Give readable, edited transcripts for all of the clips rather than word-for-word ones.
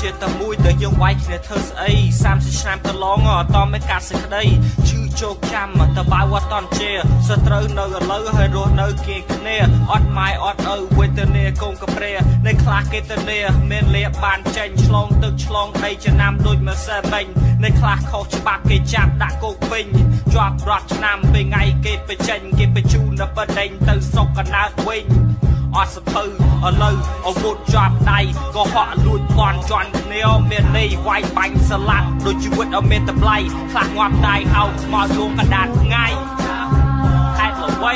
ជាតែមួយដែលយើងវាយគ្នាធ្វើស្អី30ឆ្នាំកន្លងអត់តមិនកាត់សេចក្តីឈឺជោគចាំតើបើអត់តន់ជាសត្រូវនៅឥឡូវហើយរស់នៅគេគ្នាអត់ម៉ែអត់ឪវេទនាកូនកាព្រែនៅខ្លះគេទៅនាមានលាបានចេញឆ្លងទឹកឆ្លងដីចំណាំដូចមកសែមិញនៅខ្លះខុសច្បាប់គេចាប់ដាក់គុកវិញជាប់រត់ឆ្នាំពេលថ្ងៃគេបញ្ចេញគេបញ្ជូនទៅបដេញទៅសុកកណើតវិញអត់សភៅឥឡូវអាវុធជាប់ដៃក៏ហក់លួចបន់ជន់គ្នាមានន័យវាយបាញ់ស្លាប់ដូចជីវិតអត់មានតម្លៃខ្លះងាប់ដៃហៅខ្មោចលងកដាតថ្ងៃខែល្បី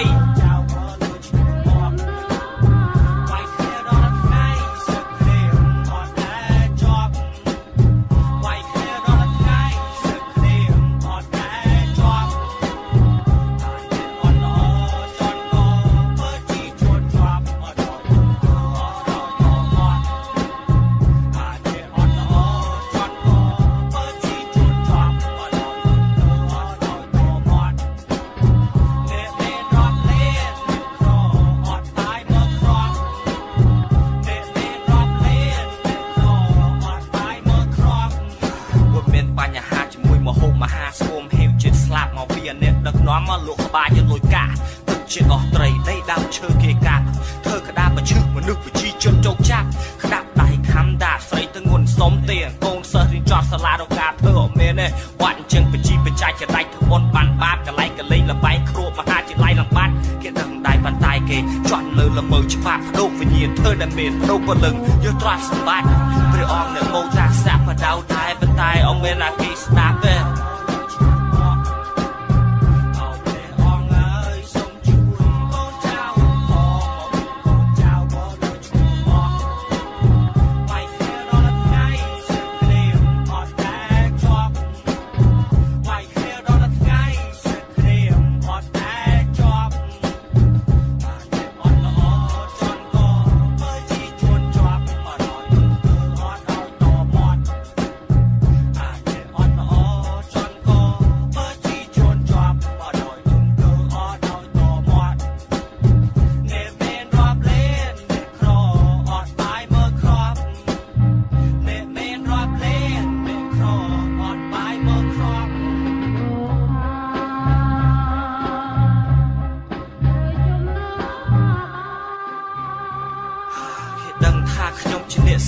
មកលោកក្បាលយកលុយកាទឹកជាអស់ត្រីដីដើមឈើគេកាត់ធ្វើក្តារបញ្ឈឹកមនុស្សប្រជាជនចោកចាក់ក្តាប់ដៃខំដាក់ស្រីទៅងន់សុំទេកូនសិស្សរៀនចប់សាលារកការធ្វើអត់មានទេបាត់អញ្ចឹងប្រជាបច្ចេកដៃធ្វើបុណ្យបានបាបកន្លែងកលេងលបែងគ្រួមហាជាឡៃលំបាត់គេដឹងដៃប៉ុន្តែគេជន់លើល្មើច្បាប់បដូរវិញ្ញាណធ្វើដែលមានបដូរពលឹងយកទ្រព្យសម្បត្តិព្រះអង្គអ្នកមកចាស់សាក់បដៅតែប៉ុន្តែអង្គមានអាគេស្ដាប់ទេ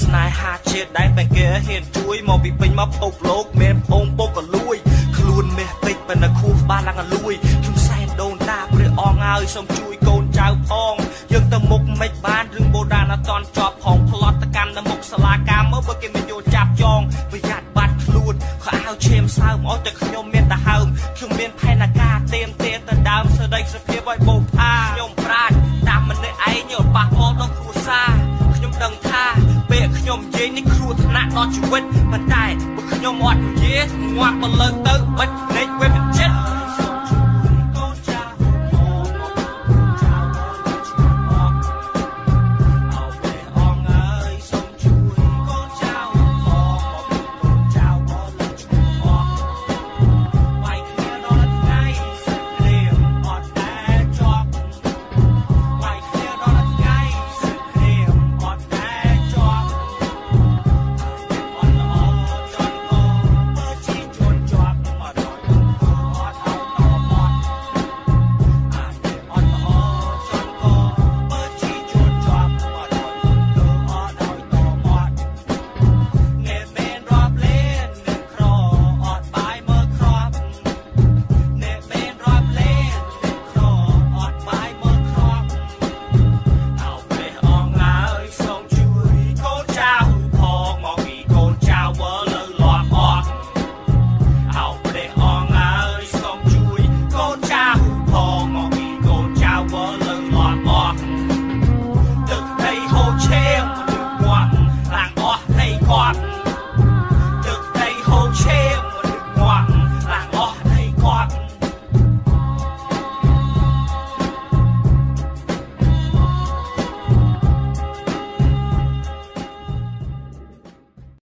ស្នេហាជាតិដែលតែគេហ៊ានជួយមកពីពេញមកភពលោកមានភូមិពុកក៏លួយខ្លួនមេះពេជ្រប៉ុន្តែខួរក្បាលឡើងក៏លួយខ្ញុំសែនដូនតាព្រះអង្គហើយសូមជួយកូនចៅផងយើងទៅមុខមិនបានរឿងបូដានអត់តន់ជាប់ផងផ្លត់តកម្មនៅមុខសាលាកាមមើលបើគេមិនយកចាប់ចងប្រយ័ត្នបាត់ខ្លួនខោអាវឈាមសើមអស់តែខ្ញុំមានតែហើមខ្ញុំមានផែនការទៀមទេទៅដើមសេរីសុភាពឲ្យបោកថាខ្ញុំប្រាជ្ញតាមម្នាក់ឯងយកប៉ះពាល់ដល់គ្រួសារខ្ញុំដឹងថាពេលខ្ញុំនិយាយនេះគ្រោះថ្នាក់ដល់ជីវិតប៉ុន្តែបើខ្ញុំអត់និយាយងាប់មកលើទៅបិទភ្នែកវិញចិត្ត